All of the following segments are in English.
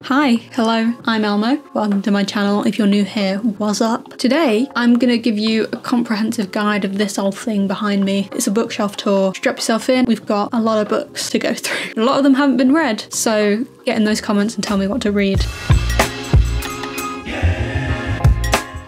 Hi, hello, I'm Elmo. Welcome to my channel. If you're new here, what's up? Today, I'm gonna give you a comprehensive guide of this old thing behind me. It's a bookshelf tour. Strap yourself in. We've got a lot of books to go through. A lot of them haven't been read, so get in those comments and tell me what to read.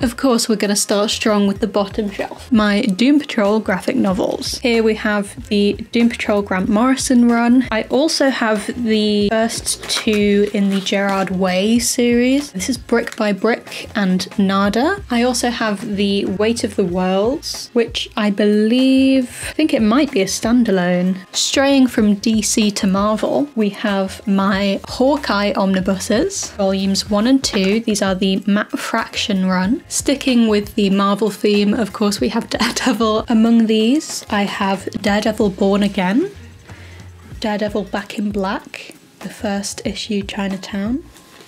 Of course, we're going to start strong with the bottom shelf. My Doom Patrol graphic novels. Here we have the Doom Patrol Grant Morrison run. I also have the first two in the Gerard Way series. This is Brick by Brick and Nada. I also have the Weight of the Worlds, which I think it might be a standalone. Straying from DC to Marvel, we have my Hawkeye omnibuses, volumes 1 and 2. These are the Matt Fraction run. Sticking with the Marvel theme, of course, we have Daredevil. Among these, I have Daredevil Born Again, Daredevil Back in Black, the first issue Chinatown,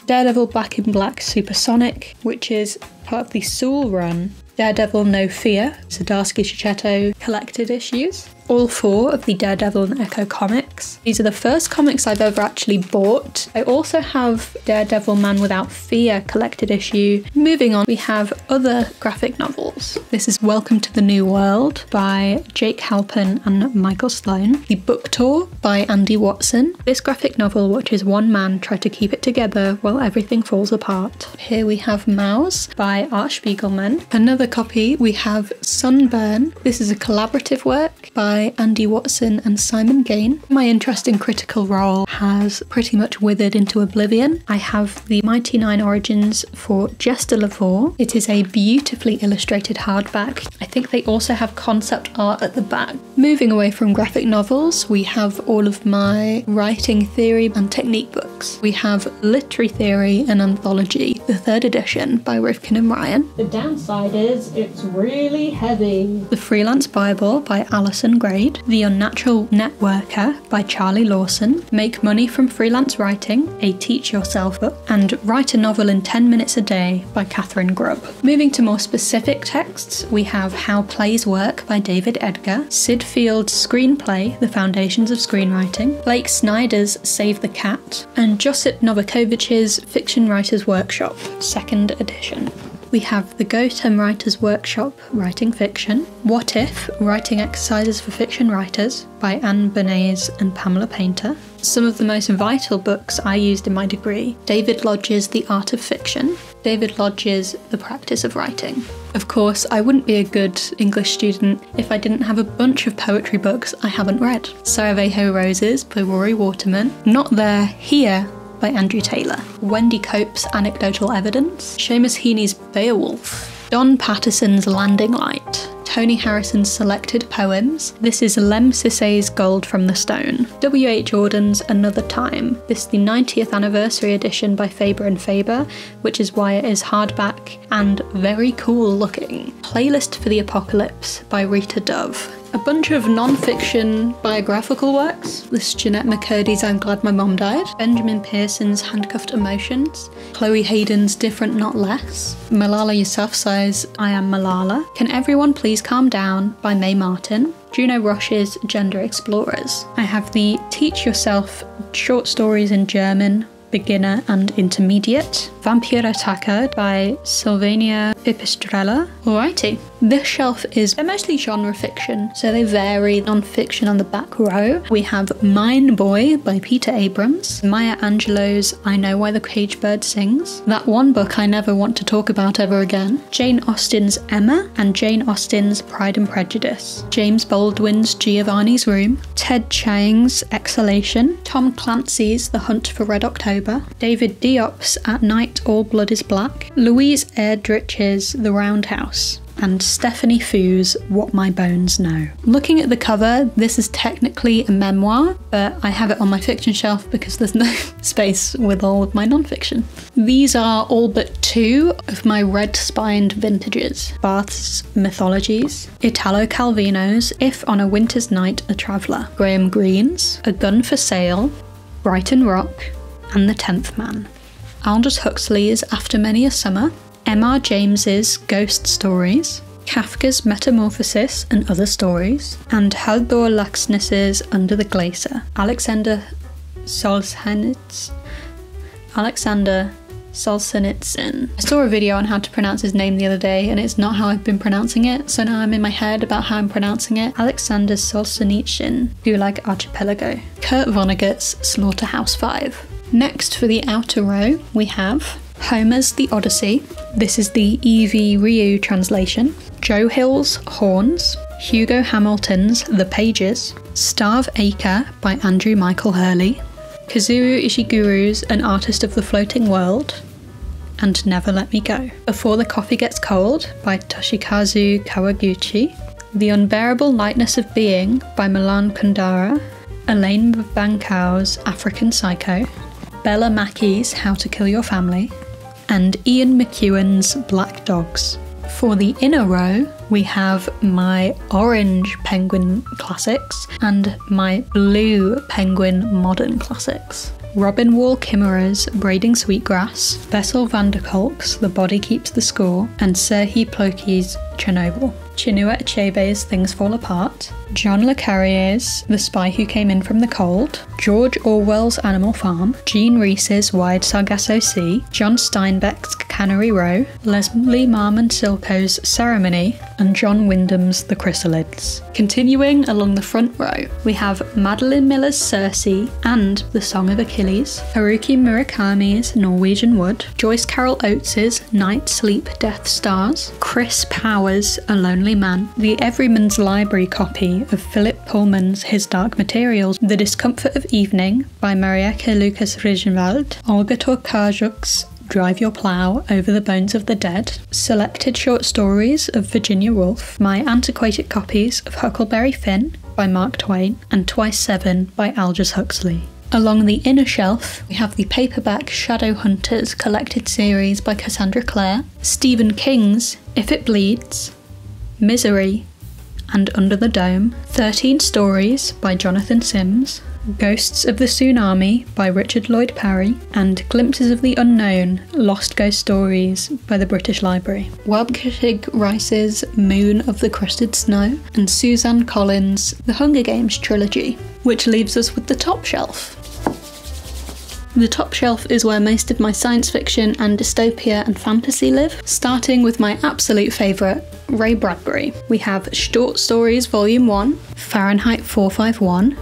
Daredevil Back in Black Supersonic, which is part of the Soul run, Daredevil No Fear, Zdarsky Shichetto collected issues. All 4 of the Daredevil and Echo comics. These are the first comics I've ever actually bought. I also have Daredevil Man Without Fear collected issue. Moving on, we have other graphic novels. This is Welcome to the New World by Jake Halpin and Michael Sloan. The Book Tour by Andy Watson. This graphic novel watches one man try to keep it together while everything falls apart. Here we have Mouse by Art Spiegelman. Another copy, we have Sunburn. This is a collaborative work by Andy Watson and Simon Gain. My interest in Critical Role has pretty much withered into oblivion. I have the Mighty Nine Origins for Jester Lavore. It is a beautifully illustrated hardback. I think they also have concept art at the back. Moving away from graphic novels, we have all of my writing theory and technique books. We have Literary Theory, an anthology, the 3rd edition by Rifkin and Ryan. The downside is it's really heavy. The Freelance Bible by Alison Gray. The Unnatural Networker by Charlie Lawson, Make Money from Freelance Writing, a Teach Yourself book, and Write a Novel in 10 Minutes a Day by Catherine Grubb. Moving to more specific texts, we have How Plays Work by David Edgar, Sid Field's screenplay, The Foundations of Screenwriting, Blake Snyder's Save the Cat, and Josip Novakovic's Fiction Writers Workshop, 2nd edition. We have the Gotham Writers Workshop, Writing Fiction, What If? Writing Exercises for Fiction Writers by Anne Bernays and Pamela Painter. Some of the most vital books I used in my degree: David Lodge's The Art of Fiction, David Lodge's The Practice of Writing. Of course, I wouldn't be a good English student if I didn't have a bunch of poetry books I haven't read. Sarajevo Roses by Rory Waterman, Not There, Here by Andrew Taylor, Wendy Cope's Anecdotal Evidence, Seamus Heaney's Beowulf, Don Patterson's Landing Light, Tony Harrison's Selected Poems. This is Lem Sisay's Gold from the Stone, W.H. Auden's Another Time. This is the 90th anniversary edition by Faber and Faber, which is why it is hardback and very cool looking. Playlist for the Apocalypse by Rita Dove. A bunch of non-fiction biographical works. This is Jeanette McCurdy's I'm Glad My Mom Died, Benjamin Pearson's Handcuffed Emotions, Chloe Hayden's Different Not Less, Malala Yousafzai's I Am Malala, Can Everyone Please Calm Down by Mae Martin, Juno Roche's Gender Explorers. I have the Teach Yourself short stories in German, Beginner and Intermediate, Vampirattacca by Sylvania Pipistrella. Alrighty. This shelf they're mostly genre fiction, so they vary. Non-fiction on the back row. We have Mine Boy by Peter Abrams, Maya Angelou's I Know Why the Caged Bird Sings, that one book I never want to talk about ever again, Jane Austen's Emma, and Jane Austen's Pride and Prejudice, James Baldwin's Giovanni's Room, Ted Chiang's Exhalation, Tom Clancy's The Hunt for Red October, David Diop's At Night All Blood is Black, Louise Erdrich's The Round House, and Stephanie Foo's What My Bones Know. Looking at the cover, this is technically a memoir, but I have it on my fiction shelf because there's no space with all of my non-fiction. These are all but 2 of my red-spined vintages: Bath's Mythologies, Italo Calvino's If on a Winter's Night a Traveller, Graham Greene's A Gun for Sale, Brighton Rock, and The 10th Man, Aldous Huxley's After Many a Summer, M.R. James's Ghost Stories, Kafka's Metamorphosis and Other Stories, and Halldór Laxness's Under the Glacier, Alexander Solzhenitsyn's Alexander Solzhenitsyn. I saw a video on how to pronounce his name the other day and it's not how I've been pronouncing it, so now I'm in my head about how I'm pronouncing it. Alexander Solzhenitsyn, Gulag Archipelago. Kurt Vonnegut's Slaughterhouse-Five. Next for the outer row we have Homer's The Odyssey. This is the E.V. Ryu translation. Joe Hill's Horns. Hugo Hamilton's The Pages. Starve Acre by Andrew Michael Hurley. Kazuo Ishiguro's An Artist of the Floating World, and Never Let Me Go. Before the Coffee Gets Cold by Toshikazu Kawaguchi. The Unbearable Lightness of Being by Milan Kundera. Elaine Bancow's African Psycho. Bella Mackey's How to Kill Your Family. And Ian McEwan's Black Dogs. For the inner row, we have my orange Penguin classics and my blue Penguin modern classics. Robin Wall Kimmerer's Braiding Sweetgrass, Bessel van der Kolk's The Body Keeps the Score, and Serhii Plokhy's Chernobyl. Chinua Achebe's Things Fall Apart, John le Carrier's The Spy Who Came In From the Cold, George Orwell's Animal Farm, Jean Rhys's Wide Sargasso Sea, John Steinbeck's Cannery Row, Leslie Marmon Silko's Ceremony, and John Wyndham's The Chrysalids. Continuing along the front row, we have Madeline Miller's Circe and The Song of Achilles, Haruki Murakami's Norwegian Wood, Joyce Carol Oates's Night, Sleep, Death, Stars, Chris Power's A Lonely Man, the Everyman's Library copy of Philip Pullman's His Dark Materials, The Discomfort of Evening by Marieke Lucas Rijnveld, Olga Tokarczuk's Drive Your Plough Over the Bones of the Dead, selected short stories of Virginia Woolf, my antiquated copies of Huckleberry Finn by Mark Twain, and Twice Seven by Aldous Huxley. Along the inner shelf, we have the paperback Shadowhunters collected series by Cassandra Clare, Stephen King's If It Bleeds, Misery, and Under the Dome, 13 Stories by Jonathan Sims, Ghosts of the Tsunami by Richard Lloyd Parry, and Glimpses of the Unknown, Lost Ghost Stories by the British Library. Wabkeshig Rice's Moon of the Crusted Snow, and Suzanne Collins' The Hunger Games trilogy, which leaves us with the top shelf. The top shelf is where most of my science fiction and dystopia and fantasy live, starting with my absolute favourite, Ray Bradbury. We have Short Stories Volume 1, Fahrenheit 451,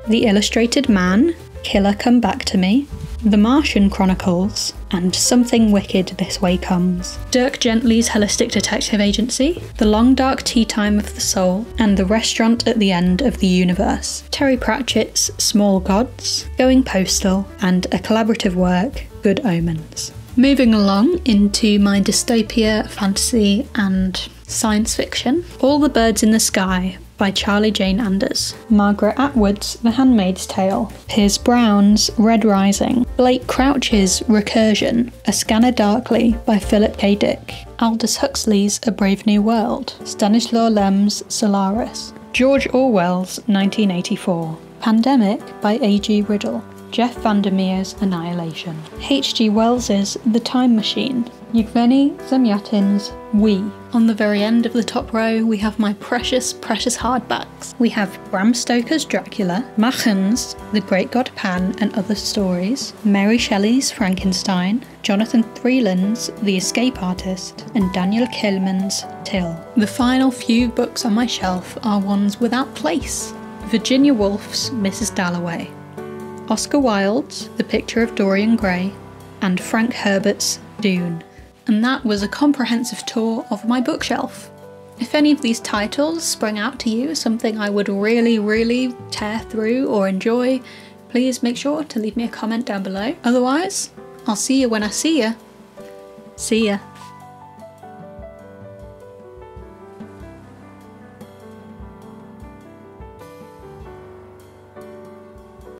The Illustrated Man, Killer Come Back to Me, The Martian Chronicles, and Something Wicked This Way Comes, Dirk Gently's Holistic Detective Agency, The Long Dark Tea Time of the Soul, and The Restaurant at the End of the Universe, Terry Pratchett's Small Gods, Going Postal, and a collaborative work, Good Omens. Moving along into my dystopia, fantasy, and science fiction, All the Birds in the Sky by Charlie Jane Anders, Margaret Atwood's The Handmaid's Tale, Piers Brown's Red Rising, Blake Crouch's Recursion, A Scanner Darkly by Philip K. Dick, Aldous Huxley's A Brave New World, Stanislaw Lem's Solaris, George Orwell's 1984, Pandemic by A.G. Riddle, Jeff Vandermeer's Annihilation, H.G. Wells's The Time Machine, Yevgeny Zamyatin's We. On the very end of the top row, we have my precious hardbacks. We have Bram Stoker's Dracula, Machen's The Great God Pan and Other Stories, Mary Shelley's Frankenstein, Jonathan Freeland's The Escape Artist, and Daniel Kehlmann's Till. The final few books on my shelf are ones without place. Virginia Woolf's Mrs. Dalloway, Oscar Wilde's The Picture of Dorian Gray, and Frank Herbert's Dune. And that was a comprehensive tour of my bookshelf. If any of these titles sprang out to you as something I would really tear through or enjoy, please make sure to leave me a comment down below. Otherwise, I'll see you when I see ya. See ya.